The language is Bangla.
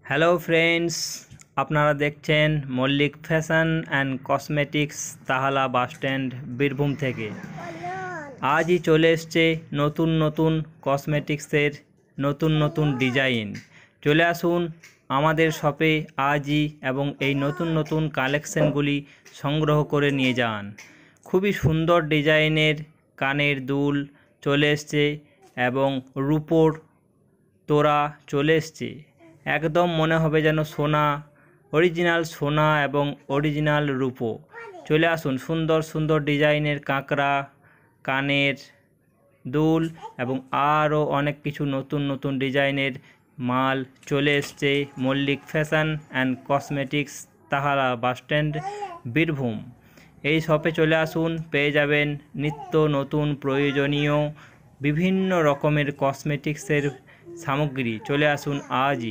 হ্যালো ফ্রেন্ডস, আপনারা দেখছেন মল্লিক ফ্যাশন অ্যান্ড কসমেটিক্স, তাহালা বাসস্ট্যান্ড, বীরভূম থেকে। আজই চলে এসছে নতুন নতুন কসমেটিক্সের নতুন নতুন ডিজাইন। চলে আসুন আমাদের শপে আজই এবং এই নতুন নতুন কালেকশনগুলি সংগ্রহ করে নিয়ে যান। খুবই সুন্দর ডিজাইনের কানের দুল চলে এসছে এবং রূপোর তোড়া চলে এসছে। একদম মনে হবে যেন সোনা, অরিজিনাল সোনা এবং অরিজিনাল রূপো। চলে আসুন, সুন্দর সুন্দর ডিজাইনের কাঁকড়া, কানের দুল এবং আরও অনেক কিছু নতুন নতুন ডিজাইনের মাল চলে এসছে মল্লিক ফ্যাশন অ্যান্ড কসমেটিক্স, তাহারা বাসস্ট্যান্ড, বীরভূম। এই শপে চলে আসুন, পেয়ে যাবেন নিত্য নতুন প্রয়োজনীয় বিভিন্ন রকমের কসমেটিক্সের সামগ্রী। চলে আসুন আজই।